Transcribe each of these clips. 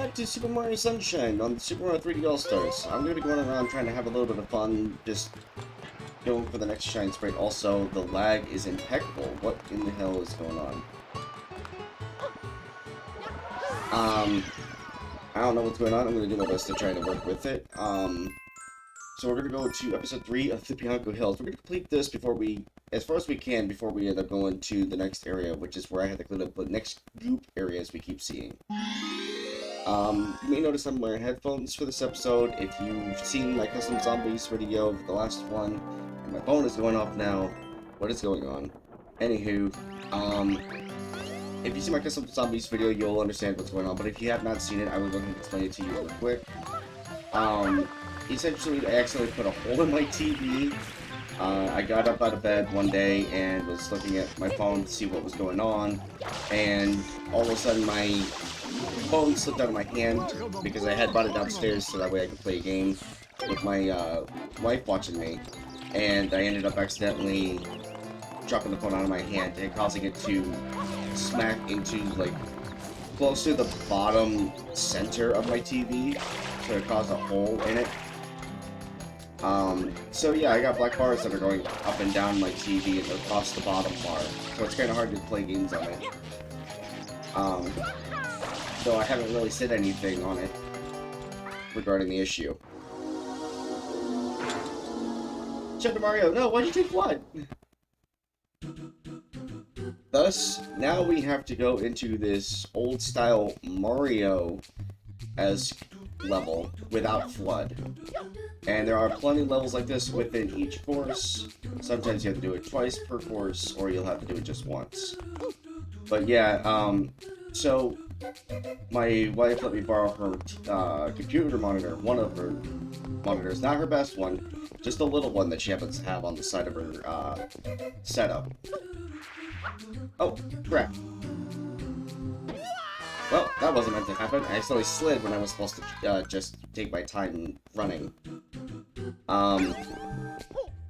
back to Super Mario Sunshine on the Super Mario 3D All-Stars. I'm going to be going around trying to have a little bit of fun, just going for the next Shine Sprite. Also, the lag is impeccable. What in the hell is going on? I don't know what's going on. I'm going to do my best to try to work with it. So we're going to go to episode 3 of the Bianco Hills. We're going to complete this before we, as far as we can, before we end up going to the next area, which is where I have to clean up the next group areas we keep seeing. You may notice I'm wearing headphones for this episode. If you've seen my Custom Zombies video, the last one, and my phone is going off now. What is going on? Anywho, if you see my Custom Zombies video, you'll understand what's going on, but if you have not seen it, I will go ahead and explain it to you real quick. Essentially, I accidentally put a hole in my TV. I got up out of bed one day and was looking at my phone to see what was going on, and all of a sudden my phone slipped out of my hand because I had brought it downstairs so that way I could play a game with my wife watching me, and I ended up accidentally dropping the phone out of my hand and causing it to smack into, like, close to the bottom center of my TV, so it caused a hole in it. So yeah, I got black bars that are going up and down my TV and across the bottom bar, so it's kind of hard to play games on it. Though I haven't really said anything on it regarding the issue. Chapter Mario, no, why'd you take blood? Thus, now we have to go into this old-style Mario-esque level without FLUDD. And there are plenty of levels like this within each course. Sometimes you have to do it twice per course, or you'll have to do it just once. But yeah, so my wife let me borrow her computer monitor, one of her monitors, not her best one, just a little one that she happens to have on the side of her setup. Oh, crap. Well, that wasn't meant to happen. I accidentally slid when I was supposed to just take my time running.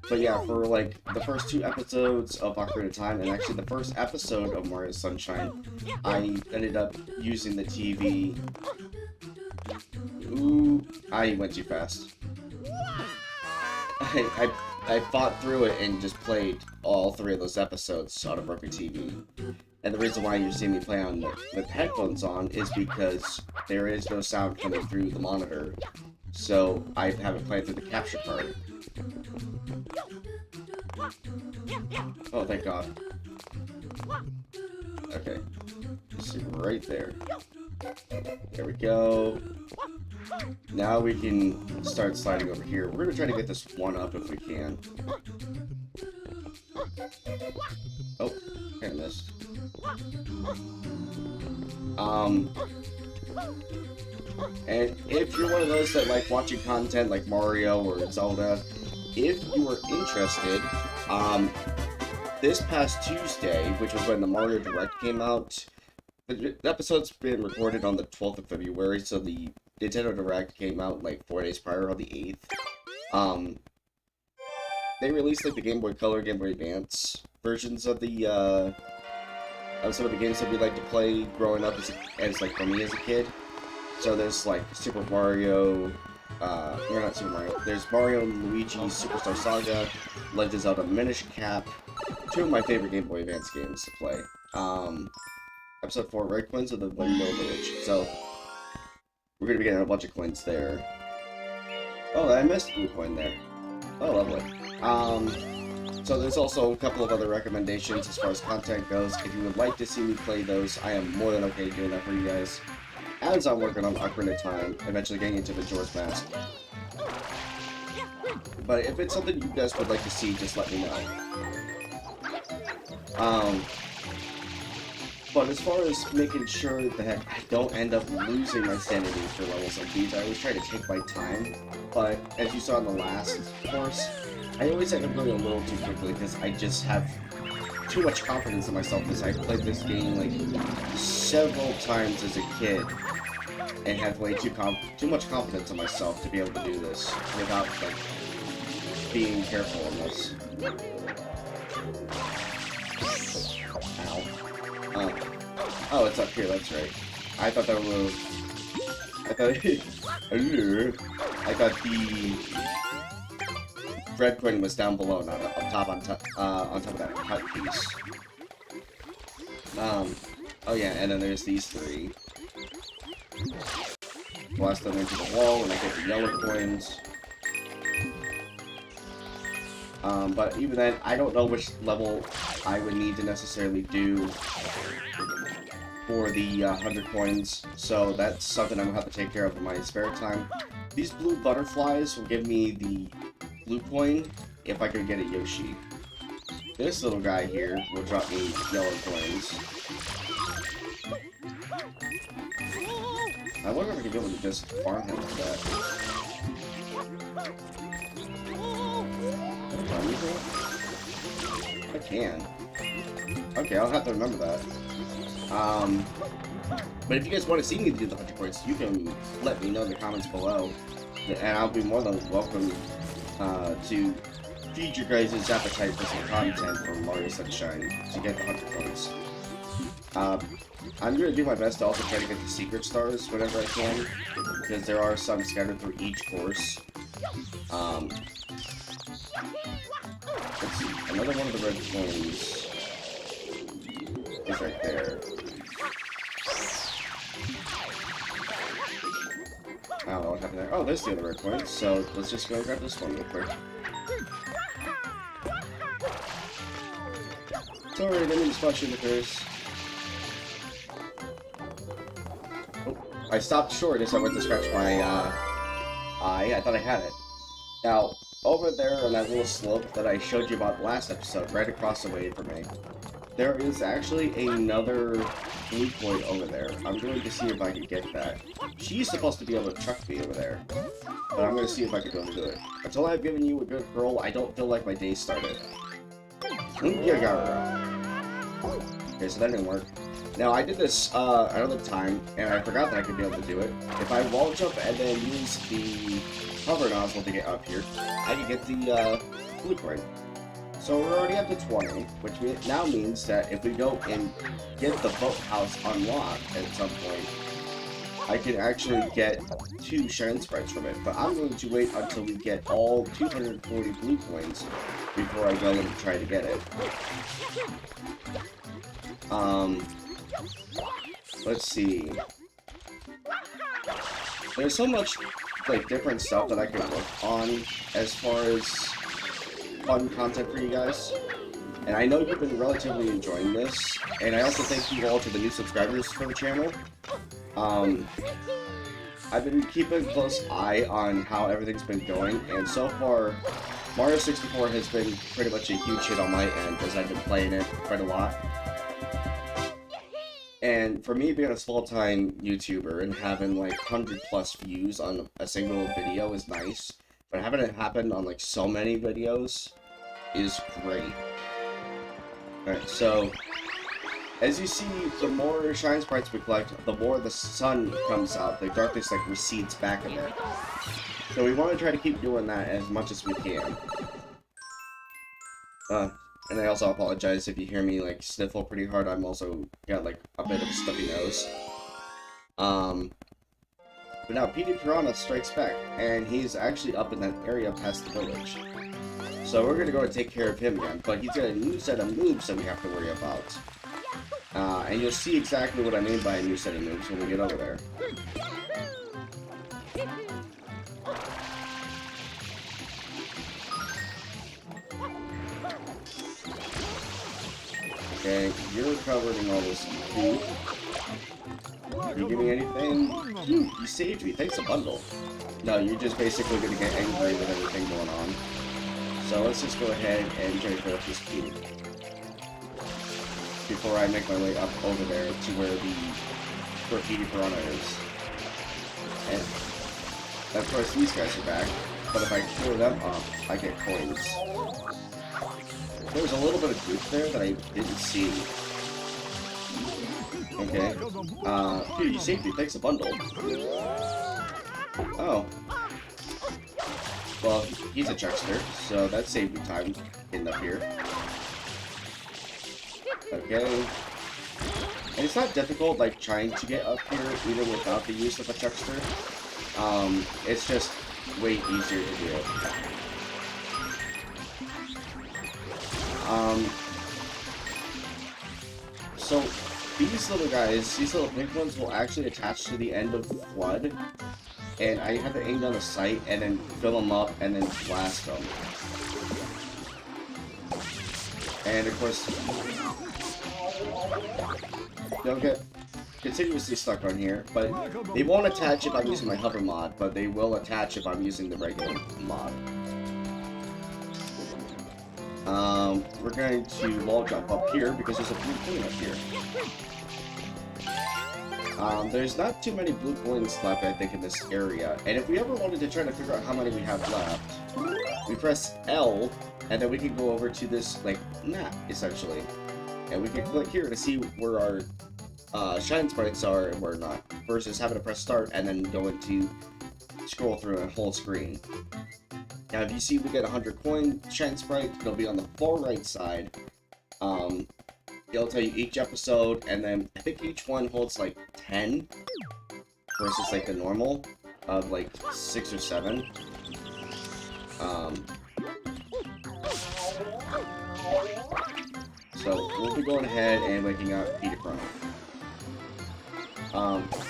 But yeah, for like the first 2 episodes of Ocarina of Time, and actually the first episode of Mario Sunshine, I ended up using the TV. Ooh, I went too fast. I fought through it and just played all 3 of those episodes on a broken TV. And the reason why you see me play on with headphones on is because there is no sound coming through the monitor. So I have it playing through the capture card. Oh, thank God. Okay. Just right there. There we go. Now we can start sliding over here. We're gonna try to get this one up if we can. Oh, kinda missed. And if you're one of those that like watching content like Mario or Zelda, if you are interested, this past Tuesday, which was when the Mario Direct came out, the episode's been recorded on the 12th of February, so the Nintendo Direct came out like 4 days prior on the 8th. They released like the Game Boy Color, Game Boy Advance versions of the of some of the games that we like to play growing up as like for me as a kid. So there's like Super Mario, no, not Super Mario. There's Mario and Luigi Superstar Saga, Legend of Zelda Minish Cap, 2 of my favorite Game Boy Advance games to play. Episode 4, Red Coins of the Windmill Village. So we're gonna be getting a bunch of coins there. Oh, I missed a blue coin there. Oh, lovely. So there's also a couple of other recommendations as far as content goes. If you would like to see me play those, I am more than okay doing that for you guys. As I'm working on Ocarina of Time, eventually getting into the Majora's Mask. But if it's something you guys would like to see, just let me know. But as far as making sure that I don't end up losing my sanity for levels like these, I always try to take my time. But as you saw in the last course, I always end up going a little too quickly because I just have too much confidence in myself because I played this game like several times as a kid and have way too much confidence in myself to be able to do this without like being careful in this. Ow. Oh, it's up here, that's right. I thought that was... I thought I thought the red coin was down below, not up top on top of that cut piece. Oh yeah, and then there's these three. Blast them into the wall, and I get the yellow coins. But even then, I don't know which level I would need to necessarily do for the 100 coins, so that's something I'm gonna have to take care of in my spare time. These blue butterflies will give me the blue coin if I could get a Yoshi. This little guy here will drop me yellow coins. I wonder if I can be able to just farm him like that. I can. Okay, I'll have to remember that. But if you guys want to see me do the 100 coins, you can let me know in the comments below. And I'll be more than welcome to feed your guys' appetite for some content for Mario Sunshine to get the 100 coins. I'm going to do my best to also try to get the secret stars whenever I can, because there are some scattered through each course. Let's see, another one of the red coins is right there. I don't know what happened there. Oh, there's the other red coin, so let's just go and grab this one real quick. Sorry, I didn't mean to spot you in the face. Oh, I stopped short as I went to scratch my eye. I thought I had it. Now, over there on that little slope that I showed you about last episode, right across the way from me, there is actually another blue coin over there. I'm going to see if I can get that. She's supposed to be able to truck me over there, but I'm going to see if I can go and do it. Until I've given you a good hurl, I don't feel like my day started. Okay, so that didn't work. Now, I did this another time, and I forgot that I could be able to do it. If I wall jump and then use the hover nozzle to get up here, I can get the blue coin. So we're already up to 20, which now means that if we go and get the boathouse unlocked at some point, I can actually get 2 shine sprites from it. But I'm going to wait until we get all 240 blue coins before I go and try to get it. Let's see. There's so much like different stuff that I can work on as far as fun content for you guys, and I know you've been relatively enjoying this, and I also thank you all to the new subscribers for the channel. I've been keeping a close eye on how everything's been going, and so far Mario 64 has been pretty much a huge hit on my end as I've been playing it quite a lot. And for me being a small-time YouTuber and having like 100+ views on a single video is nice, but having it happen on like so many videos is great. Alright, so as you see, the more shine sprites we collect, the more the sun comes out, the darkness like recedes back a bit. So we want to try to keep doing that as much as we can. And I also apologize if you hear me like sniffle pretty hard. I'm also got like a bit of a stuffy nose. But now Petey Piranha strikes back, and he's actually up in that area past the village. So we're gonna go and take care of him again, but he's got a new set of moves that we have to worry about. And you'll see exactly what I mean by a new set of moves when we get over there. Okay, you're covered in all this food. You give me anything? You saved me. Thanks a bundle. No, you're just basically gonna get angry with everything going on. So let's just go ahead and try to fill up this food before I make my way up over there to where the Petey Piranha is. And of course these guys are back, but if I clear them up, I get coins. There was a little bit of group there that I didn't see. Okay. Dude, you saved me. Thanks a bundle. Oh. Well, he's a chuckster, so that saved me time getting up here. Okay. And it's not difficult, like, trying to get up here, even without the use of a chuckster. It's just way easier to do. So, these little guys, these little pink ones will actually attach to the end of Flood. And I have to aim down the sight and then fill them up and then blast them. And of course, they'll get continuously stuck on here, but they won't attach if I'm using my hover mod, but they will attach if I'm using the regular mod. We're going to wall jump up here because there's a blue coin up here. There's not too many blue coins left, I think, in this area. And if we ever wanted to try to figure out how many we have left, we press L, and then we can go over to this, like, map, essentially. And we can click here to see where our shine sprites are and where not, versus having to press start and then go into scroll through a whole screen. Now, if you see we get 100 coin shine sprite, it'll be on the far right side. It'll tell you each episode, and then I think each one holds like 10 versus like the normal of like 6 or 7. So we'll be going ahead and waking up Peter Chrome.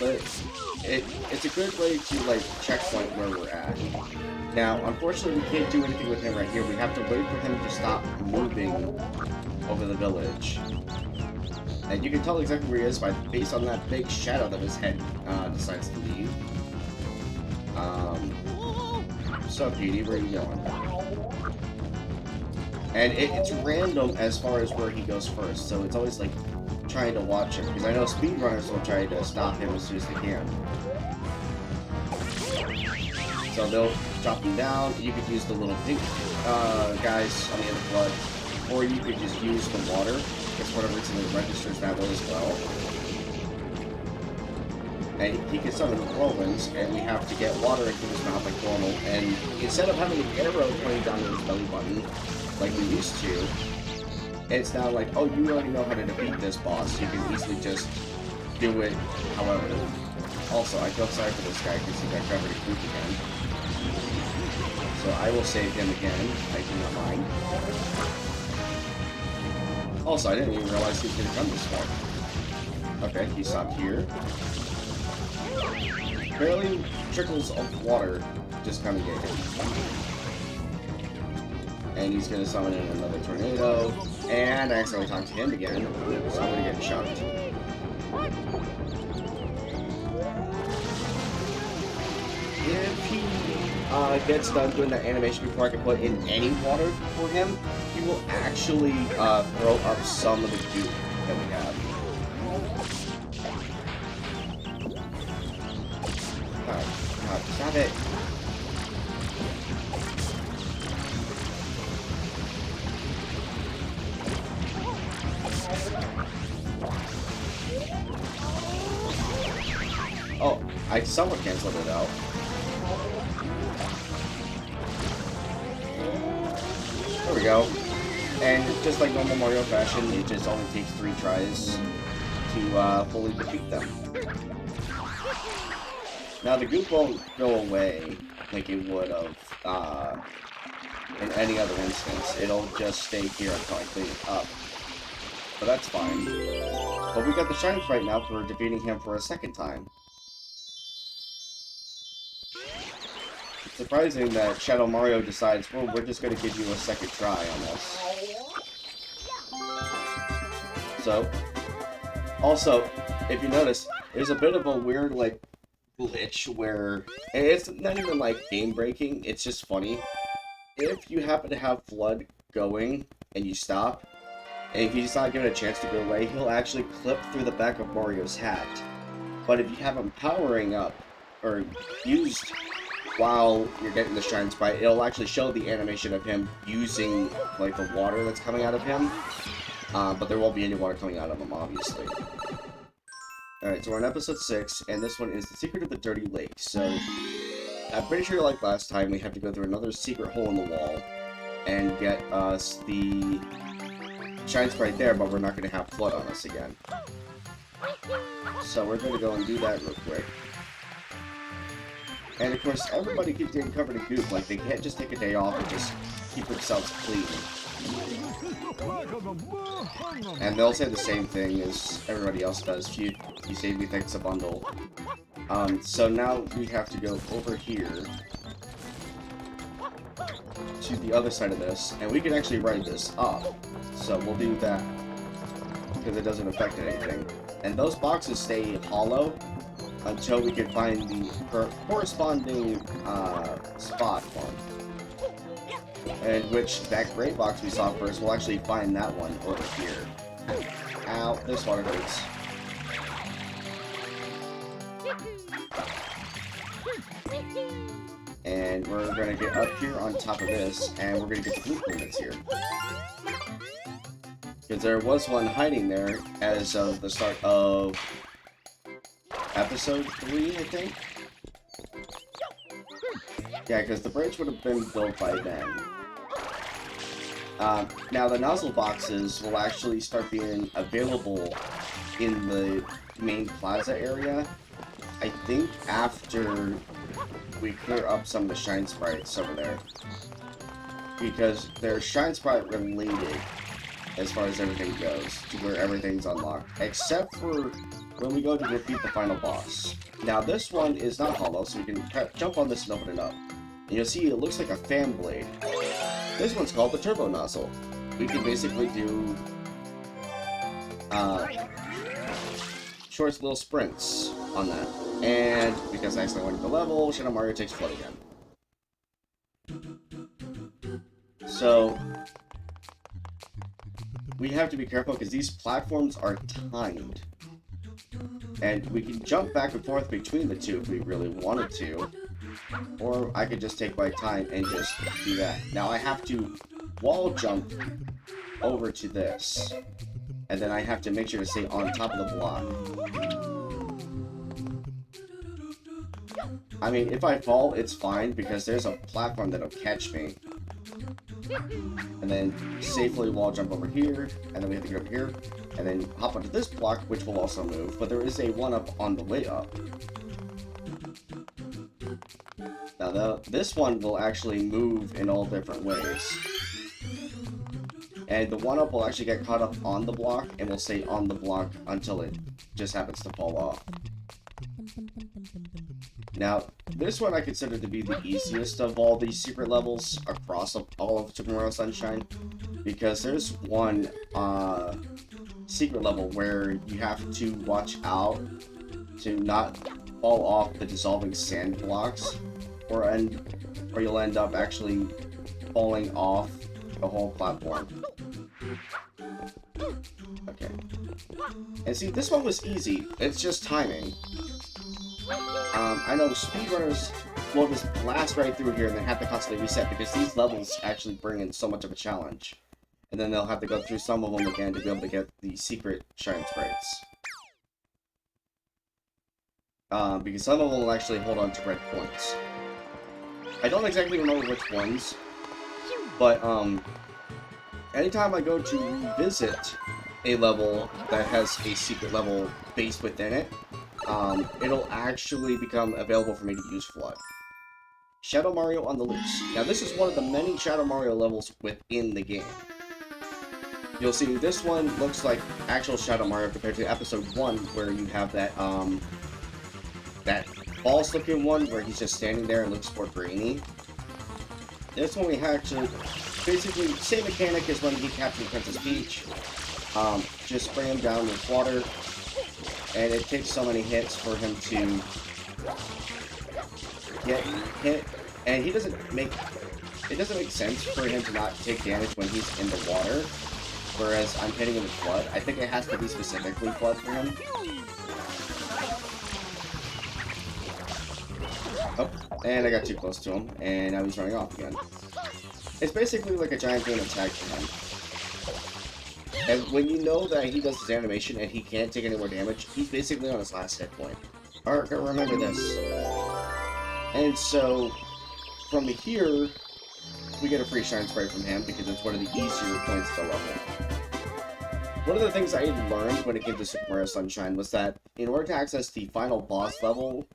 But it's a good way to like checkpoint where we're at. Now, unfortunately, we can't do anything with him right here. We have to wait for him to stop moving over the village. And you can tell exactly where he is based on that big shadow that his head decides to leave. So, Petey, where are you going? And it's random as far as where he goes first, so it's always like trying to watch him, because I know speedrunners will try to stop him as soon as they can. So they'll drop him down. You could use the little pink guys on the end of Blood, or you could just use the water. That's for whatever reason it registers that way as well. And he can summon whirlwinds, and we have to get water into his mouth like normal. And instead of having an arrow pointing down to his belly button, like we used to, it's now like, oh, you already know how to defeat this boss. You can easily just do it however. Also, I feel sorry for this guy because he got covered in poop again. So I will save him again. I do not mind. Also, I didn't even realize he was going to come this far. Okay, he stopped here. Barely trickles of water just coming in. And he's going to summon in another tornado. And I accidentally talked to him again, so I'm going to get chucked. If he gets done doing that animation before I can put in any water for him, he will actually throw up some of the goop that we have. God, stop it. Oh, I somewhat canceled it out. There we go. And just like normal Mario fashion, it just only takes 3 tries to fully defeat them. Now the goop won't go away like it would have in any other instance. It'll just stay here until I clean it up. But that's fine. But we got the shine sprite now for defeating him for a second time. It's surprising that Shadow Mario decides, well, we're just going to give you a second try on this. So, also, if you notice, there's a bit of a weird, like, glitch where, and it's not even, like, game-breaking, it's just funny. If you happen to have Flood going, and you stop, and if he's not given a chance to go away, he'll actually clip through the back of Mario's hat. But if you have him powering up, or used while you're getting the shine sprite, it'll actually show the animation of him using, like, the water that's coming out of him. But there won't be any water coming out of him, obviously. Alright, so we're on episode 6, and this one is The Secret of the Dirty Lake. So, I'm pretty sure, like last time, we have to go through another secret hole in the wall and get us the shine sprite there, but we're not going to have Flood on us again. So we're going to go and do that real quick. And of course, everybody keeps getting covered in goop. Like, they can't just take a day off and just keep themselves clean. And they'll say the same thing as everybody else does. If you say we think it's a bundle. So now we have to go over here to the other side of this, and we can actually write this up. So we'll do that because it doesn't affect anything. And those boxes stay hollow until we can find the corresponding spot for them. And which, that gray box we saw first, we'll actually find that one over here. Ow, this water hurts. And we're going to get up here on top of this, and we're going to get the blueprint that's here. Because there was one hiding there as of the start of episode 3, I think? Yeah, because the bridge would have been built by then. Now, the nozzle boxes will actually start being available in the main plaza area, I think after we clear up some of the Shine Sprites over there. Because they're Shine Sprite related as far as everything goes, to where everything's unlocked. Except for when we go to defeat the final boss. Now, this one is not hollow, so we can jump on this and open it up. And you'll see it looks like a fan blade. This one's called the Turbo Nozzle. We can basically do short little sprints on that. And because I accidentally went to the level, Shadow Mario takes float again. So we have to be careful because these platforms are timed. And we can jump back and forth between the two if we really wanted to. Or I could just take my time and just do that. Now I have to wall jump over to this. And then I have to make sure to stay on top of the block. I mean, if I fall, it's fine because there's a platform that'll catch me. And then safely wall jump over here, and then we have to get over here, and then hop onto this block, which will also move, but there is a one-up on the way up. Now, this one will actually move in all different ways. And the one-up will actually get caught up on the block, and will stay on the block until it just happens to fall off. Now, this one I consider to be the easiest of all these secret levels across all of Super Mario Sunshine, because there's one secret level where you have to watch out to not fall off the dissolving sand blocks, or you'll end up actually falling off the whole platform. Okay. And see, this one was easy. It's just timing. I know speedrunners will just blast right through here and then have to constantly reset because these levels actually bring in so much of a challenge. And then they'll have to go through some of them again to be able to get the secret Shine Sprites. Because some of them will actually hold on to red points. I don't exactly remember which ones, but anytime I go to revisit a level that has a secret level based within it, it'll actually become available for me to use Flood. Shadow Mario on the Loose. Now this is one of the many Shadow Mario levels within the game. You'll see this one looks like actual Shadow Mario compared to episode 1 where you have that, that false looking one where he's just standing there and looks more grainy. This one we have to basically same mechanic as when he captured Princess Peach. Just spray him down with water. And it takes so many hits for him to get hit, and it doesn't make sense for him to not take damage when he's in the water, whereas I'm hitting him with Flood. I think it has to be specifically Flood for him. Oh, and I got too close to him, and now he's running off again. It's basically like a giant game attack for him. And when you know that he does his animation and he can't take any more damage, he's basically on his last hit point. Alright, remember this. And so, from here, we get a free Shine Sprite from him because it's one of the easier points of the level. one of the things I learned when it came to Super Mario Sunshine was that in order to access the final boss level,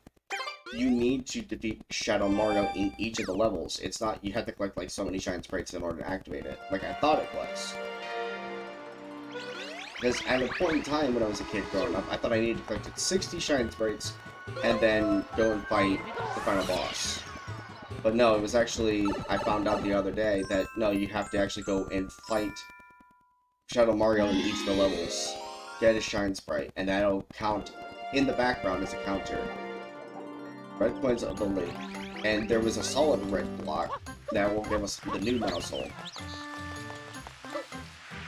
you need to defeat Shadow Mario in each of the levels. It's not, you have to collect like so many Shine Sprites in order to activate it, like I thought it was. Because at a point in time when I was a kid growing up, I thought I needed to collect 60 Shine Sprites and then go and fight the final boss. But no, it was actually, I found out the other day that no, you have to actually go and fight Shadow Mario in each of the levels, get a Shine Sprite, and that'll count in the background as a counter. Red coins of the lake, and there was a solid red block that will give us the new nozzle.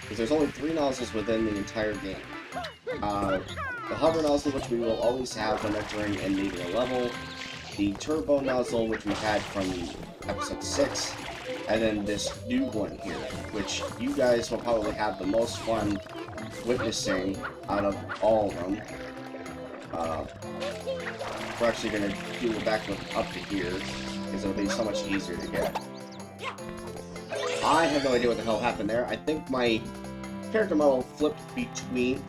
Because there's only 3 nozzles within the entire game. The hover nozzle, which we will always have when entering and leaving a level, the turbo nozzle, which we've had from episode 6, and then this new one here, which you guys will probably have the most fun witnessing out of all of them. We're actually going to do a backflip up to here, because it'll be so much easier to get. I have no idea what the hell happened there. I think my character model clipped between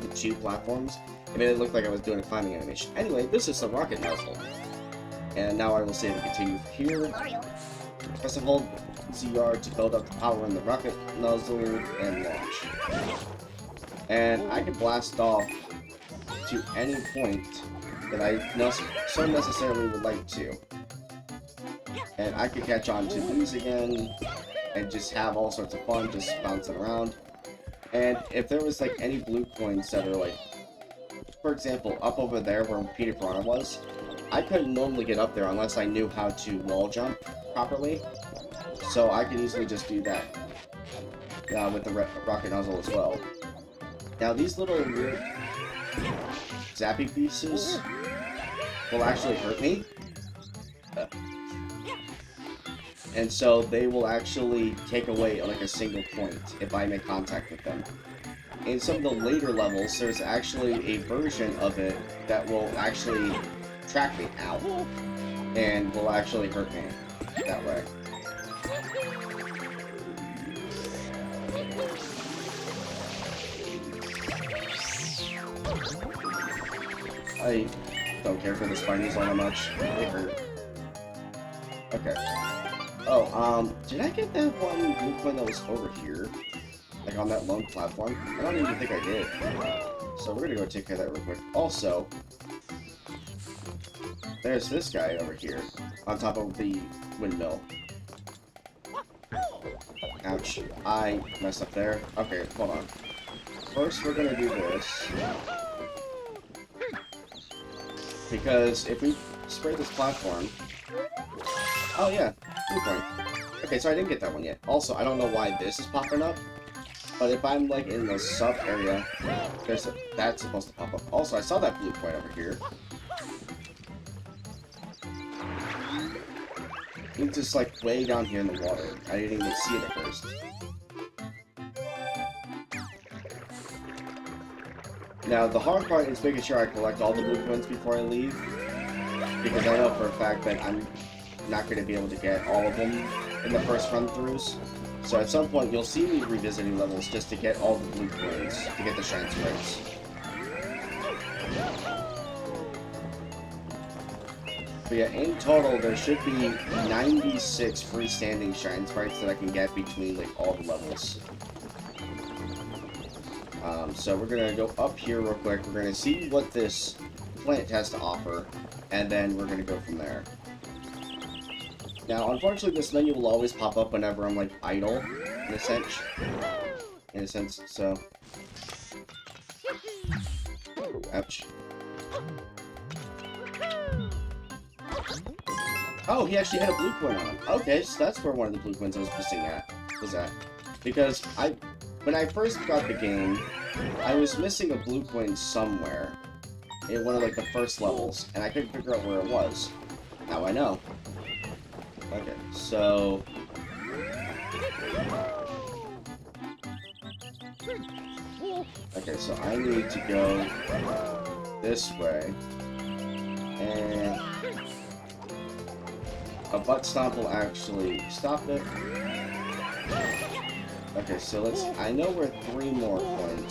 the 2 platforms. It made it look like I was doing a climbing animation. Anyway, this is the rocket nozzle. And now I will save and continue here. Press and hold ZR to build up the power in the rocket nozzle and launch. And I can blast off to any point that I so necessarily would like to. And I could catch on to these again and just have all sorts of fun just bouncing around. And if there was like any blue coins that are like, for example, up over there where Peter Piranha was, I couldn't normally get up there unless I knew how to wall jump properly. So I could easily just do that with the rocket nozzle as well. Now these little weird zappy pieces will actually hurt me. And so they will actually take away like a single point if I make contact with them. In some of the later levels, there's actually a version of it that will actually track me out and will actually hurt me that way. I don't care for the spinies all that much. They hurt. Okay. Oh, did I get that one blue coin that was over here? Like on that lone platform? I don't even think I did. So we're gonna go take care of that real quick. Also, there's this guy over here on top of the windmill. Ouch. I messed up there. Okay, hold on. First, we're gonna do this. Because if we spray this platform... Oh yeah, blue coin. Okay, so I didn't get that one yet. Also, I don't know why this is popping up. But if I'm like in the sub area, that's supposed to pop up. Also, I saw that blue coin over here. It's just like way down here in the water. I didn't even see it at first. Now, the hard part is making sure I collect all the blue coins before I leave. Because I know for a fact that I'm not going to be able to get all of them in the first run-throughs. So at some point, you'll see me revisiting levels just to get all the blue coins, to get the Shine Sprites. But yeah, in total, there should be 96 freestanding Shine Sprites that I can get between like all the levels. So we're gonna go up here real quick. We're gonna see what this plant has to offer, and then we're gonna go from there. Now, unfortunately, this menu will always pop up whenever I'm like idle, in a sense. So, ouch. Oh, he actually had a blue coin on him. Okay, so that's where one of the blue coins I was missing at was at. Because when I first got the game, I was missing a blue coin somewhere in one of like the first levels, and I couldn't figure out where it was. Now I know. Okay, so I need to go this way, and a butt stomp will actually stop it. Okay, so I know where 3 more coins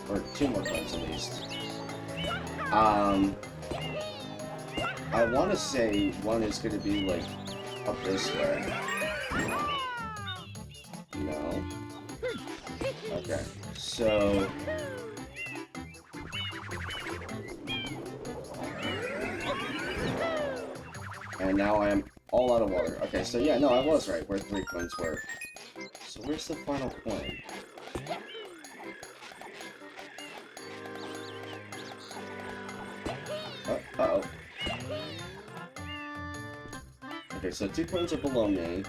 or 2 more coins at least. I want to say one is going to be, like, up this way. No. Okay, so... And now I am all out of water. Okay, so yeah, no, I was right where 3 coins were. So where's the final coin? Uh-oh. Okay, so 2 coins are below me.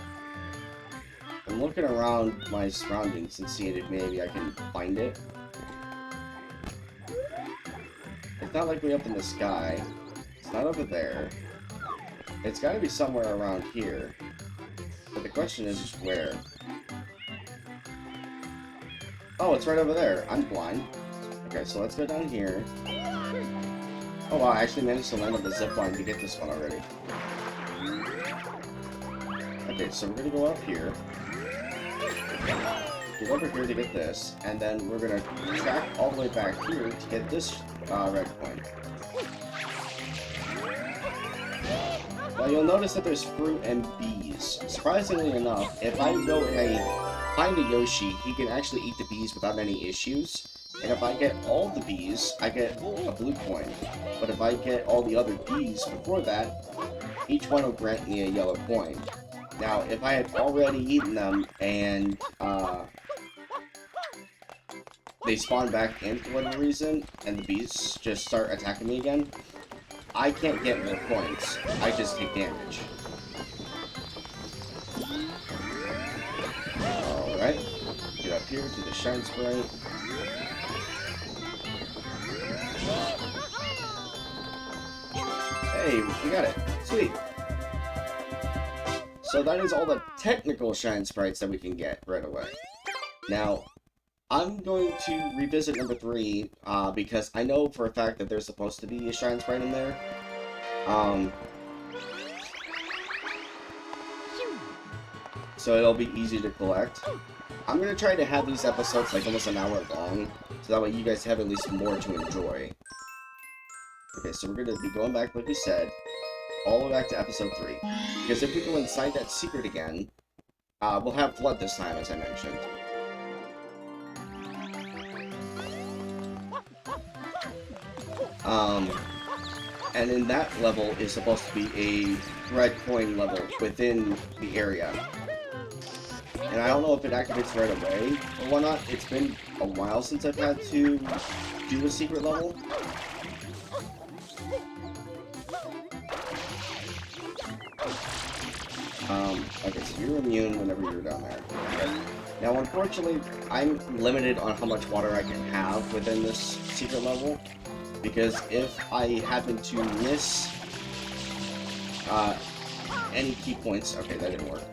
I'm looking around my surroundings and seeing if maybe I can find it. It's not like way up in the sky. It's not over there. It's gotta be somewhere around here. But the question is just where? Oh, it's right over there. I'm blind. Okay, so let's go down here. Oh wow, I actually managed to land on the zipline to get this one already. Okay, so we're gonna go up here. Get over here to get this, and then we're gonna track all the way back here to get this red coin. Well, you'll notice that there's fruit and bees. Surprisingly enough, if I go and I find a Yoshi, he can actually eat the bees without any issues. And if I get all the bees, I get a blue coin. But if I get all the other bees before that, each one will grant me a yellow coin. Now, if I had already eaten them and they spawn back in for whatever reason, and the bees just start attacking me again, I can't get more coins. I just take damage. Alright. Get up here to the Shine Sprite. Hey, we got it. Sweet. So that is all the technical Shine Sprites that we can get right away. Now, I'm going to revisit number 3, because I know for a fact that there's supposed to be a Shine Sprite in there. So it'll be easy to collect. I'm going to try to have these episodes like almost an hour long, so that way you guys have at least more to enjoy. Okay, so we're going to be going back, like we said, all the way back to episode 3. Because if we go inside that secret again, we'll have Flood this time, as I mentioned. And in that level is supposed to be a red coin level within the area. And I don't know if it activates right away or whatnot. It's been a while since I've had to do a secret level. Okay, so you're immune whenever you're down there. Now, unfortunately, I'm limited on how much water I can have within this secret level, because if I happen to miss any key points... Okay, that didn't work.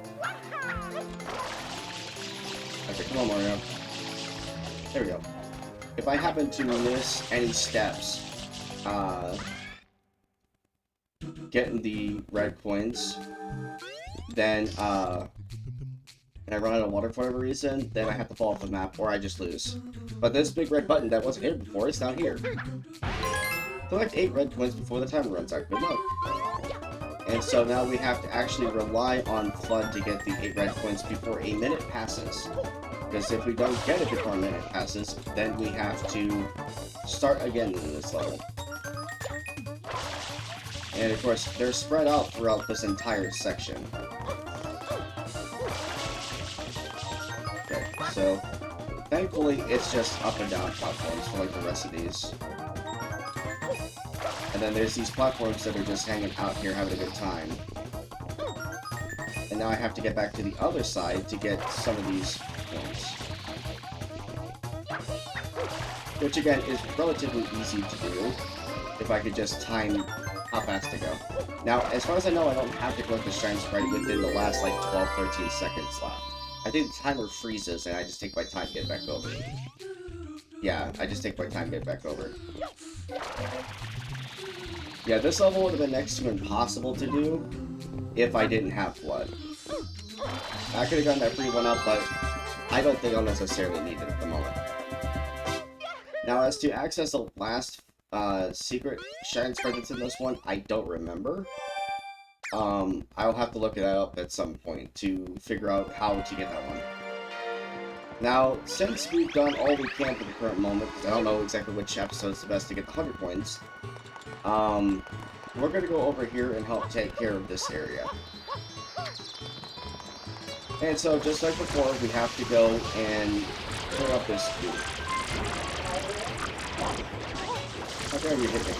Okay, come on, Mario. There we go. If I happen to miss any steps, getting the red coins, then, and I run out of water for whatever reason, then I have to fall off the map, or I just lose. But this big red button that wasn't here before, it's now here. Collect 8 red coins before the timer runs out. Good luck. And so now we have to actually rely on Flood to get the 8 red coins before a minute passes. Because if we don't get it before a minute passes, then we have to start again in this level. And of course, they're spread out throughout this entire section. Okay, so thankfully it's just up and down platforms for like the rest of these. And then there's these platforms that are just hanging out here having a good time. And now I have to get back to the other side to get some of these points. Which again is relatively easy to do, if I could just time how fast to go. Now, as far as I know, I don't have to collect the Shine Sprite within the last like 12-13 seconds left. I think the timer freezes and I just take my time to get back over. Yeah, I just take my time to get back over. Yeah, this level would have been next to impossible to do if I didn't have Flood. I could have gotten that free one up, but I don't think I'll necessarily need it at the moment. Now, as to access the last secret shine sprite that's in this one, I don't remember. I'll have to look that up at some point to figure out how to get that one. Now, since we've done all we can for the current moment, because I don't know exactly which episode is the best to get the 100 coins, we're going to go over here and help take care of this area. And so, just like before, we have to go and clear up this scoop. How dare you hit me?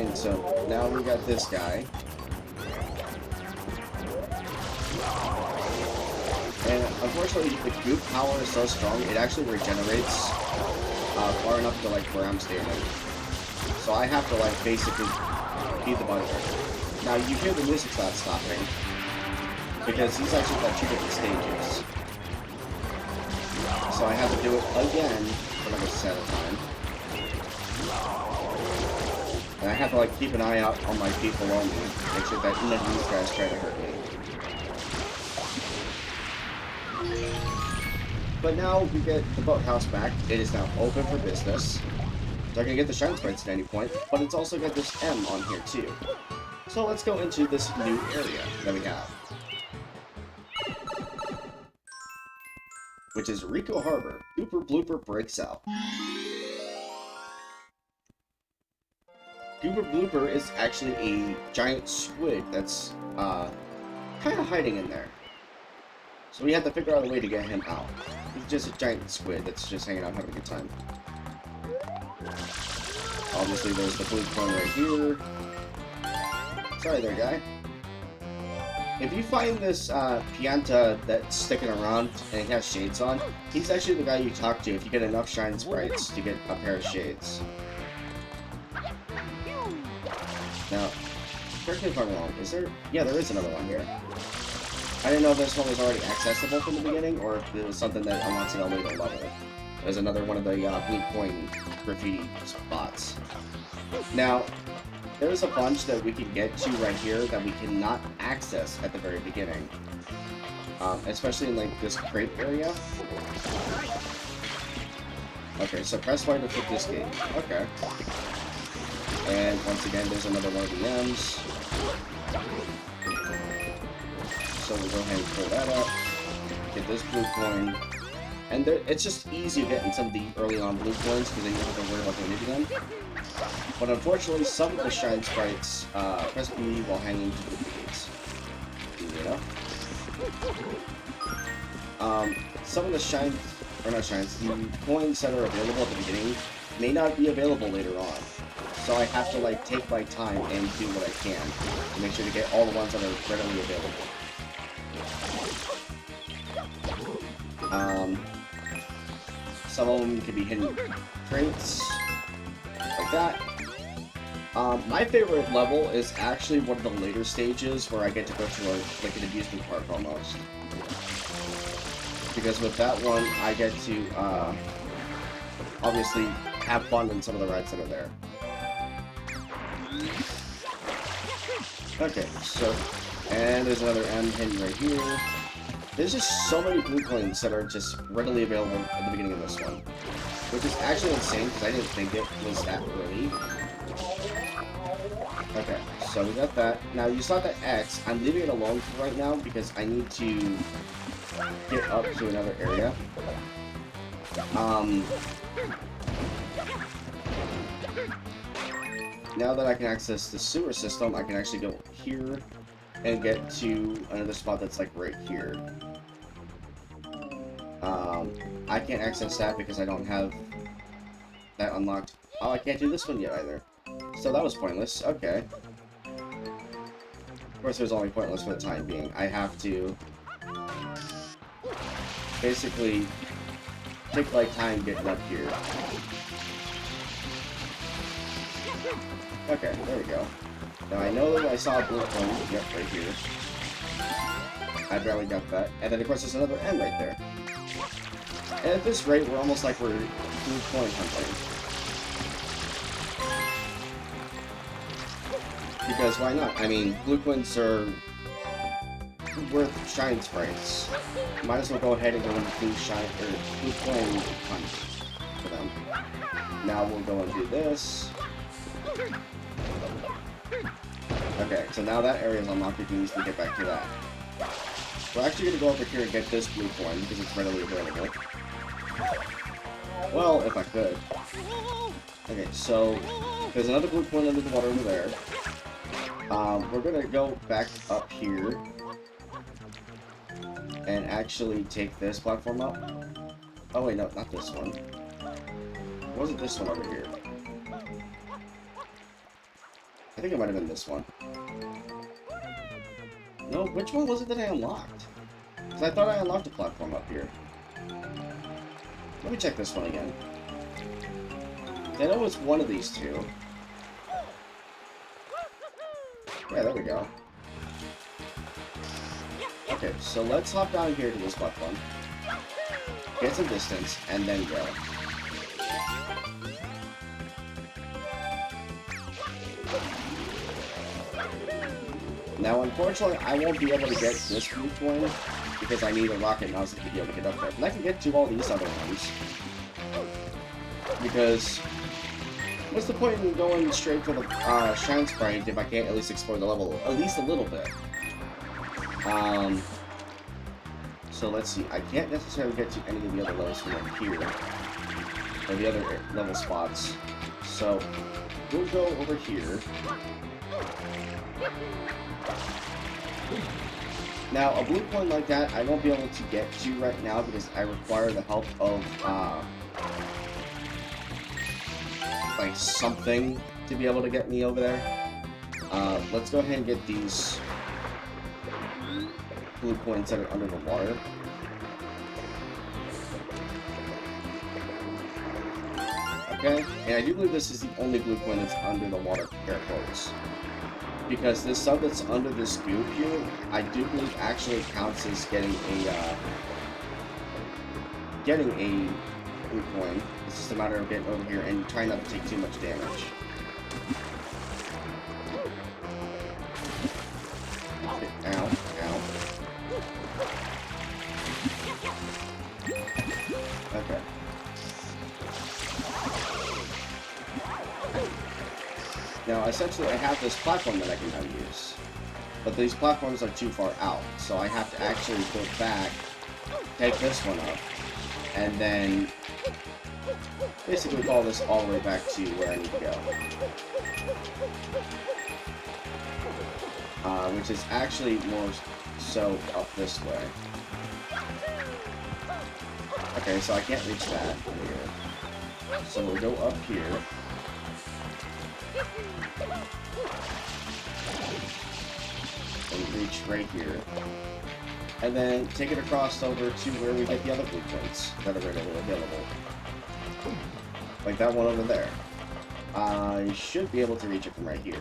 And so, now we got this guy. And unfortunately, the goop power is so strong, it actually regenerates far enough to like where I'm standing. So I have to like basically beat the button. Now you hear the music's not stopping because he's actually got 2 different stages. So I have to do it again for like a set of time. And I have to like keep an eye out on my feet below me, make sure that none of these guys try to hurt me. But now we get the boathouse back. It is now open for business. So I can get the shine sprites at any point, but it's also got this M on here too. So let's go into this new area that we have, which is Rico Harbor. Gooper Blooper breaks out. Gooper Blooper is actually a giant squid that's kind of hiding in there. So we have to figure out a way to get him out. He's just a giant squid that's just hanging out having a good time. Obviously there's the blue coin right here. Sorry there, guy. If you find this Pianta that's sticking around and he has shades on, he's actually the guy you talk to if you get enough shine sprites to get a pair of shades. Now, correct me if I'm wrong, is there? Yeah, there is another one here. I didn't know if this one was already accessible from the beginning, or if it was something that unlocks it on later level. There's another one of the blue coin graffiti spots. Now, there's a bunch that we can get to right here that we cannot access at the very beginning. Especially in like this crate area. Okay, so press Y to flip this gate. Okay. And once again, there's another one of the M's. So we'll go ahead and pull that up, get this blue coin, and it's just easy getting some of the early on blue coins because then you don't have to worry about doing anything. But unfortunately, some of the shine sprites press B while hanging to the gates. Some of the shines, or not shines, the coins that are available at the beginning may not be available later on. So I have to like take my time and do what I can to make sure to get all the ones that are readily available. Some of them can be hidden crates, like that. My favorite level is actually one of the later stages where I get to go to like an amusement park almost. Because with that one, I get to obviously have fun in some of the rides that are there. Okay, so, and there's another M hidden right here. There's just so many blue coins that are just readily available at the beginning of this one. Which is actually insane, because I didn't think it was that early. Okay, so we got that. Now, you saw that X. I'm leaving it alone for right now, because I need to get up to another area. Now that I can access the sewer system, I can actually go here and get to another spot that's like right here. I can't access that because I don't have that unlocked. Oh, I can't do this one yet either. So that was pointless. Okay. Of course, it was only pointless for the time being. I have to basically take my time getting up here. Okay, there we go. Now I know that I saw a blue coin. Yep, right here. I barely got that. And then of course there's another M right there. And at this rate, we're almost like we're blue coin hunting. Because why not? I mean, blue coins are worth shine sprites. Might as well go ahead and go into blue shine or blue flame hunt for them. Now we'll go and do this. Okay, so now that area is unlocked. We can easily get back to that. We're actually going to go over here and get this blue coin because it's readily available. Well, if I could. Okay, so there's another blue coin under the water over there. We're going to go back up here and actually take this platform up. Oh wait, no, not this one. Wasn't this one over here? I think it might have been this one. No, which one was it that I unlocked? Because I thought I unlocked a platform up here. Let me check this one again. I know it's one of these two. Yeah, there we go. Okay, so let's hop down here to this platform. Get some distance, and then go. Now, unfortunately, I won't be able to get this blue coin because I need a rocket mouse to be able to get up there. But I can get to all these other ones. Because what's the point in going straight for the shine sprite if I can't at least explore the level at least a little bit? So let's see. I can't necessarily get to any of the other levels from up here, or the other level spots. So we'll go over here. Now, a blue coin like that, I won't be able to get to right now because I require the help of, like, something to be able to get me over there. Let's go ahead and get these blue coins that are under the water. Okay, and I do believe this is the only blue coin that's under the water, air quotes. Because this sub that's under this goop here, I do believe actually counts as getting a blue coin. It's just a matter of getting over here and trying not to take too much damage. Okay, ow, ow. Okay. Now, essentially, I have this platform that I can now use, but these platforms are too far out, so I have to actually go back, take this one up, and then basically follow this all the way back to where I need to go. Which is actually more so up this way. Okay, so I can't reach that here. So we'll go up here. And reach right here. And then take it across over to where we get the other blueprints that are readily available. Like that one over there. I should be able to reach it from right here.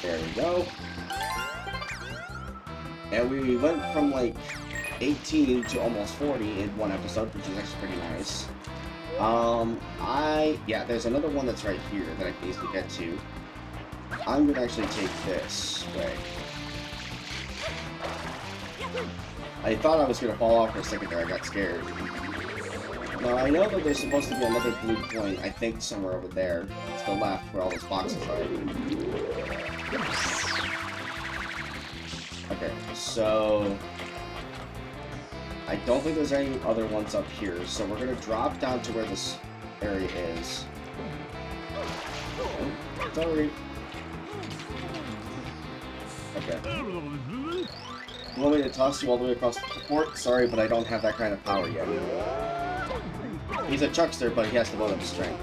There we go. And we went from like 18 to almost 40 in one episode, which is actually pretty nice. Yeah, there's another one that's right here that I can easily get to. I'm gonna actually take this way. I thought I was gonna fall off for a second there, I got scared. Now, I know that there's supposed to be another blue coin, I think somewhere over there, to the left, where all those boxes are. Okay, so I don't think there's any other ones up here, so we're gonna drop down to where this area is. Oh, sorry. Okay. You want me to toss you all the way across the port? Sorry, but I don't have that kind of power yet. He's a chuckster, but he has to build up his strength.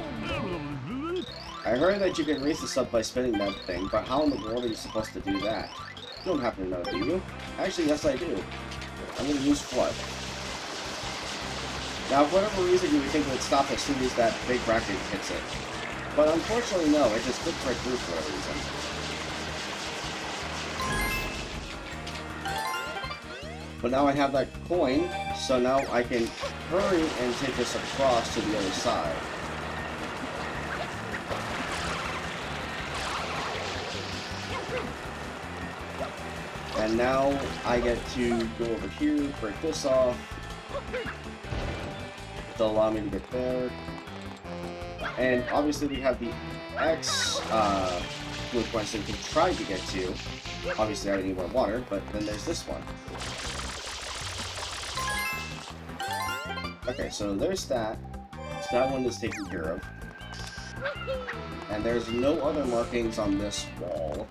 I heard that you can raise the sub by spinning that thing, but how in the world are you supposed to do that? You don't happen to know, do you? Actually, yes I do. I'm gonna use Flood. Now, for whatever reason, you would think it would stop as soon as that big bracket hits it. But unfortunately, no, it just flips right through for whatever reason. But now I have that coin, so now I can hurry and take this across to the other side. And now I get to go over here, break this off. To allow me to get there. And obviously we have the X blue points that we can try to get to. Obviously I need more water, but then there's this one. Okay, so there's that. So that one is taken care of. And there's no other markings on this wall.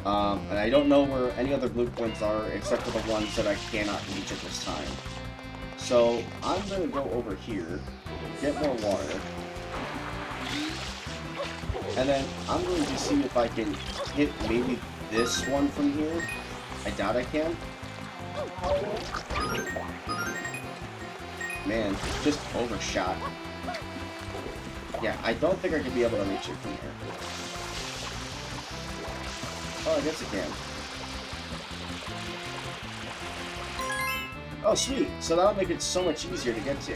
And I don't know where any other blue points are except for the ones that I cannot reach at this time. So I'm going to go over here, get more water, and then I'm going to see if I can hit maybe this one from here. I doubt I can. Man, just overshot. Yeah, I don't think I can be able to reach it from here. Oh, I guess I can. Oh, sweet. So that'll make it so much easier to get to.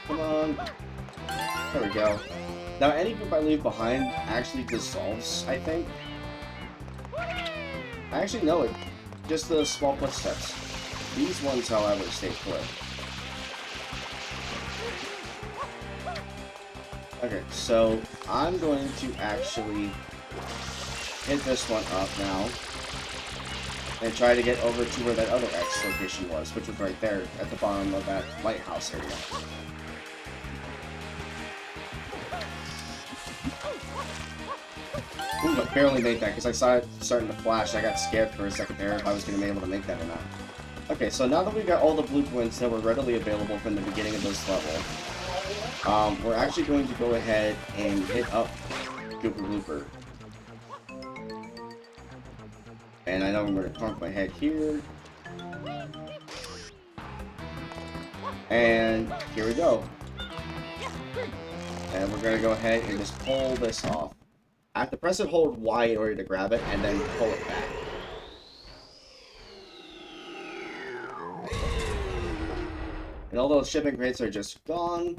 Come on. There we go. Now, any group I leave behind actually dissolves, I think. I actually know it. Just the small footsteps. These ones, however, stay put. Okay, so I'm going to actually hit this one up now and try to get over to where that other X location was, which was right there at the bottom of that lighthouse area. Ooh, I barely made that because I saw it starting to flash. I got scared for a second there if I was going to be able to make that or not. Okay, so now that we got all the blue points that were readily available from the beginning of this level, we're actually going to go ahead and hit up Gooper Blooper. And I know I'm going to conk my head here. And here we go. And we're going to go ahead and just pull this off. I have to press and hold Y in order to grab it, and then pull it back. And all those shipping crates are just gone.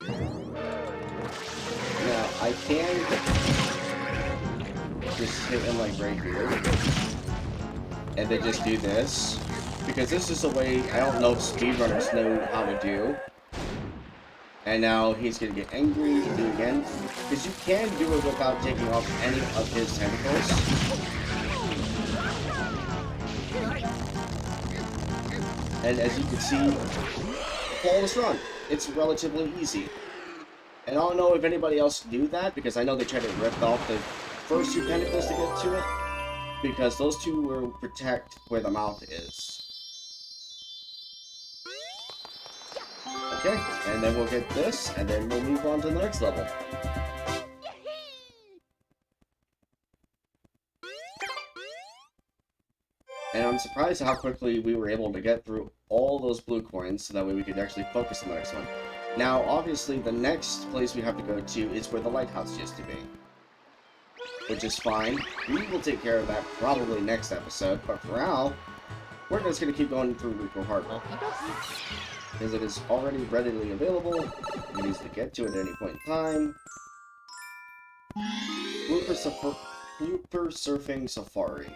Now, I can just hit him like right here. And then just do this. Because this is a way I don't know if speedrunners know how to do. And now he's gonna get angry and do it again. Because you can do it without taking off any of his tentacles. And as you can see, pull this run. It's relatively easy. And I don't know if anybody else knew that, because I know they tried to rip off the first two tentacles to get to it. Because those two will protect where the mouth is. Okay, and then we'll get this, and then we'll move on to the next level. And I'm surprised how quickly we were able to get through all those blue coins, so that way we could actually focus on the next one. Now, obviously, the next place we have to go to is where the lighthouse used to be. Which is fine. We will take care of that probably next episode, but for now, we're just going to keep going through Rico Harbor. Because it is already readily available. It needs to get to it at any point in time. Blooper Surfing Safari.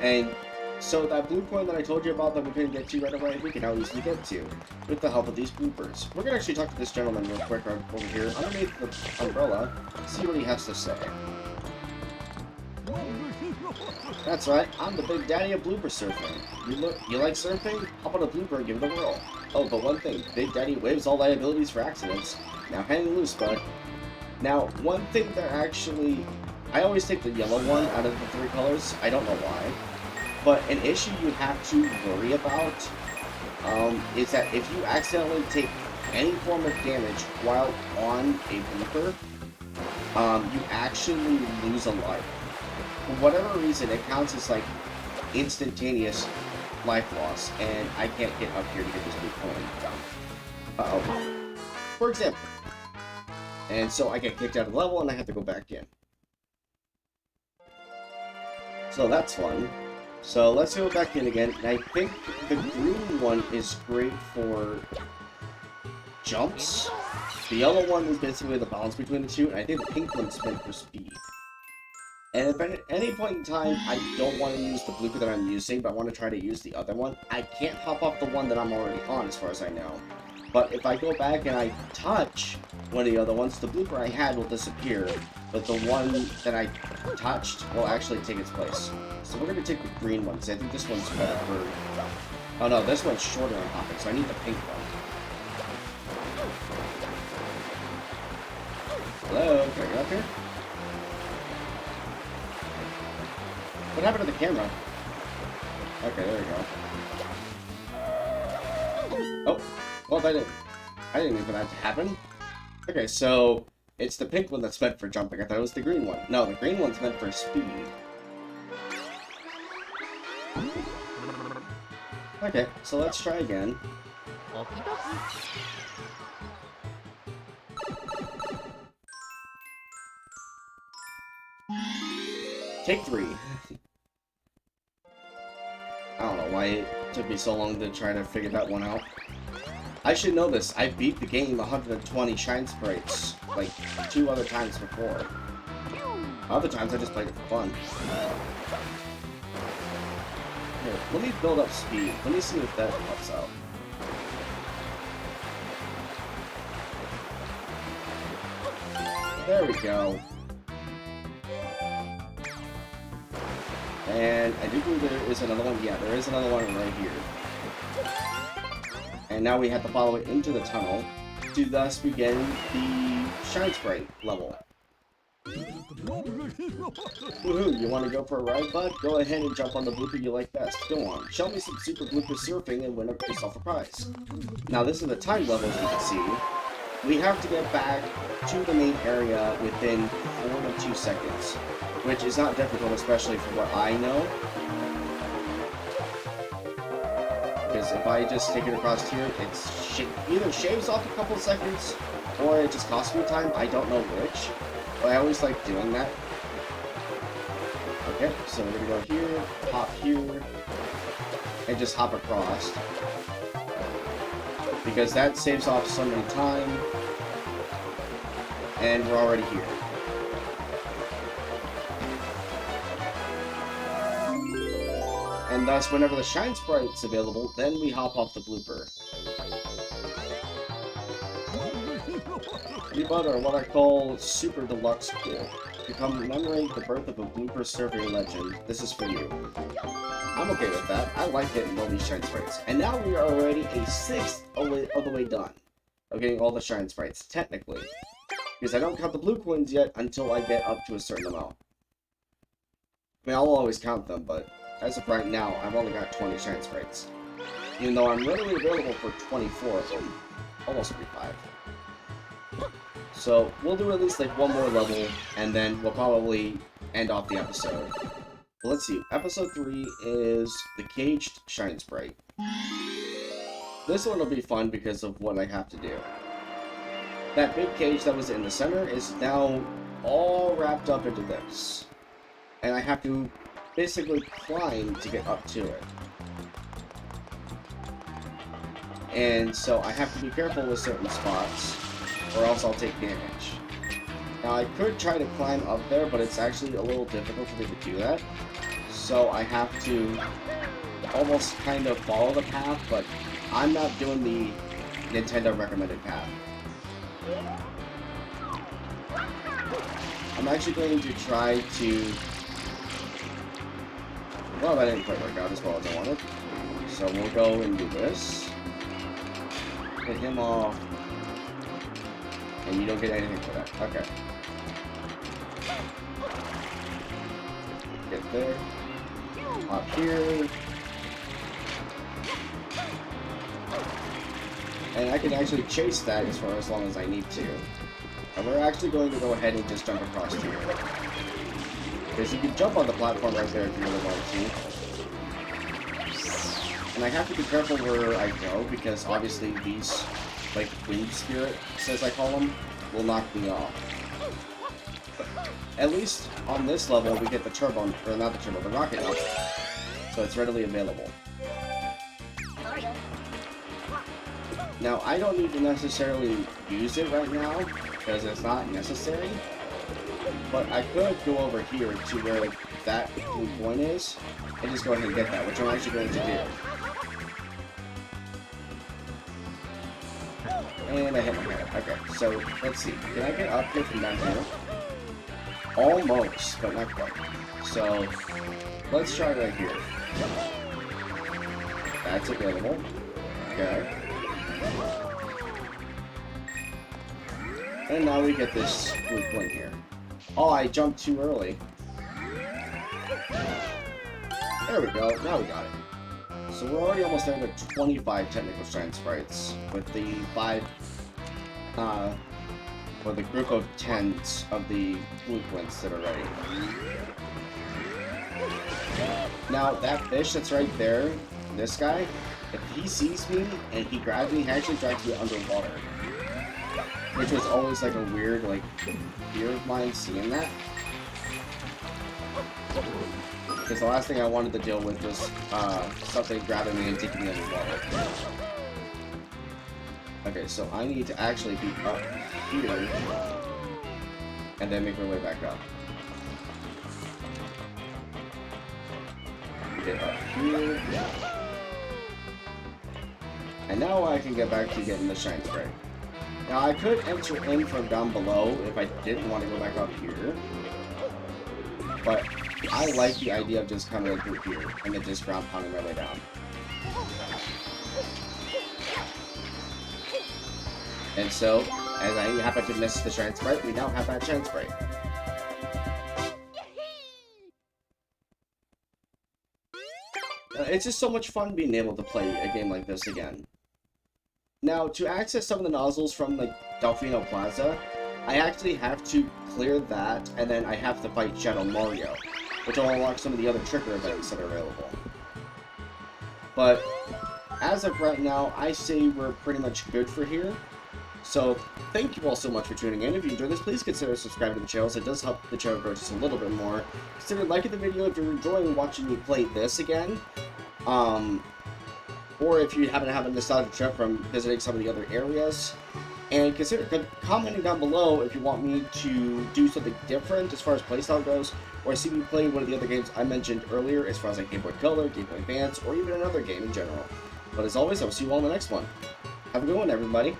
And so that blue coin that I told you about that we couldn't get to right away, we can now easily get to with the help of these bloopers. We're going to actually talk to this gentleman real quick over here underneath the umbrella, see what he has to say. That's right, I'm the big daddy of blooper surfing. You like surfing? Hop on a blooper and give it a whirl. Oh, but one thing, Big Daddy waives all liabilities for accidents. Now hang loose, bud. Now, one thing that actually... I always take the yellow one out of the three colors. I don't know why. But an issue you have to worry about is that if you accidentally take any form of damage while on a blooper, you actually lose a life. For whatever reason, it counts as like instantaneous life loss, and I can't get up here to get this blue coin. Uh-oh. For example. And so I get kicked out of the level and I have to go back in. So that's fun. So let's go back in again. And I think the green one is great for jumps. The yellow one is basically the balance between the two, and I think the pink one's meant for speed. And if at any point in time I don't want to use the blooper that I'm using, but I want to try to use the other one, I can't hop off the one that I'm already on, as far as I know. But if I go back and I touch one of the other ones, the blooper I had will disappear, but the one that I touched will actually take its place. So we're going to take the green one, because I think this one's better for... Oh no, this one's shorter on hopping, so I need the pink one. Hello, can I get up here? What happened to the camera? Okay, there we go. Oh, well, I didn't mean for that to happen. Okay, so it's the pink one that's meant for jumping. I thought it was the green one. No, the green one's meant for speed. Okay, so let's try again. Take 3. I don't know why it took me so long to try to figure that one out. I should know this. I beat the game 120 shine sprites like 2 other times before. Other times I just played it for fun. Here, let me build up speed. Let me see if that helps out. There we go. And I do believe there is another one. Yeah, there is another one right here. And now we have to follow it into the tunnel to thus begin the shine sprite level. Woohoo, you want to go for a ride, bud? Go ahead and jump on the blooper you like best. Go on, show me some super blooper surfing and win yourself a prize. Now this is the time level, as you can see. We have to get back to the main area within 4 to 2 seconds. Which is not difficult, especially for what I know. Because if I just take it across here, it's either shaves off a couple seconds, or it just costs me time. I don't know which, but I always like doing that. Okay, so we're gonna go here, hop here, and just hop across. Because that saves off so many time, and we're already here. And thus, whenever the shine sprite's available, then we hop off the blooper. We butter what I call Super Deluxe Cool. To commemorate the birth of a blooper surfing legend, this is for you. I'm okay with that. I like getting all these shine sprites. And now we are already a 1/6 of the way done of getting all the shine sprites, technically. Because I don't count the blue coins yet until I get up to a certain amount. I mean, I'll always count them, but as of right now, I've only got 20 shine sprites. Even though I'm readily available for 24 of them. Almost 35. So, we'll do at least like one more level, and then we'll probably end off the episode. Well, let's see. Episode 3 is the Caged Shine Sprite. This one will be fun because of what I have to do. That big cage that was in the center is now all wrapped up into this. And I have to basically climb to get up to it. And so I have to be careful with certain spots, or else I'll take damage. Now I could try to climb up there, but it's actually a little difficult for me to do that. So I have to almost kind of follow the path, but I'm not doing the Nintendo recommended path. I'm actually going to try to... Well, that didn't quite work out as well as I wanted. So we'll go and do this. Hit him off. And you don't get anything for that. Okay. Get there. Up here. And I can actually chase that for as long as I need to. And we're actually going to go ahead and just jump across here. Because you can jump on the platform right there if you really want to. And I have to be careful where I go, because obviously these, like, wind spirits, as I call them, will knock me off. But at least on this level, we get the turbo, or not the turbo, the rocket launcher. So it's readily available. Now, I don't need to necessarily use it right now, because it's not necessary. But I could go over here to where that blue point is, and just go ahead and get that, which I'm actually going to do. And I hit my head. Okay, so let's see. Can I get up here from down here? Almost, but not quite. So let's try right here. That's available. Okay. And now we get this blue point here. Oh, I jumped too early. There we go. Now we got it. So we're already almost there with 25 technical shine sprites with the 5, or the group of 10s of the blueprints that are ready. Now that fish that's right there, this guy, if he sees me and he grabs me, he actually drags me underwater. Which was always like a weird, like, fear of mine seeing that. Because the last thing I wanted to deal with was something grabbing me and taking me underwater. Okay, so I need to actually be up here and then make my way back up. Get up here. And now I can get back to getting the shine spray. Now I could enter in from down below if I didn't want to go back up here. But I like the idea of just coming in through here and then just ground pounding my way down. And so, as I happen to miss the shine sprite, we now have that shine sprite. It's just so much fun being able to play a game like this again. Now, to access some of the nozzles from the Delfino Plaza, I actually have to clear that, and then I have to fight Shadow Mario, which will unlock some of the other trigger events that are available. But, as of right now, I say we're pretty much good for here. So, thank you all so much for tuning in. If you enjoyed this, please consider subscribing to the channel, so it does help the channel grow just a little bit more. Consider liking the video if you're enjoying watching me play this again. Or if you happen to have a nostalgia trip from visiting some of the other areas. And consider commenting down below if you want me to do something different as far as playstyle goes, or see me play one of the other games I mentioned earlier as far as like Game Boy Color, Game Boy Advance, or even another game in general. But as always, I will see you all in the next one. Have a good one, everybody.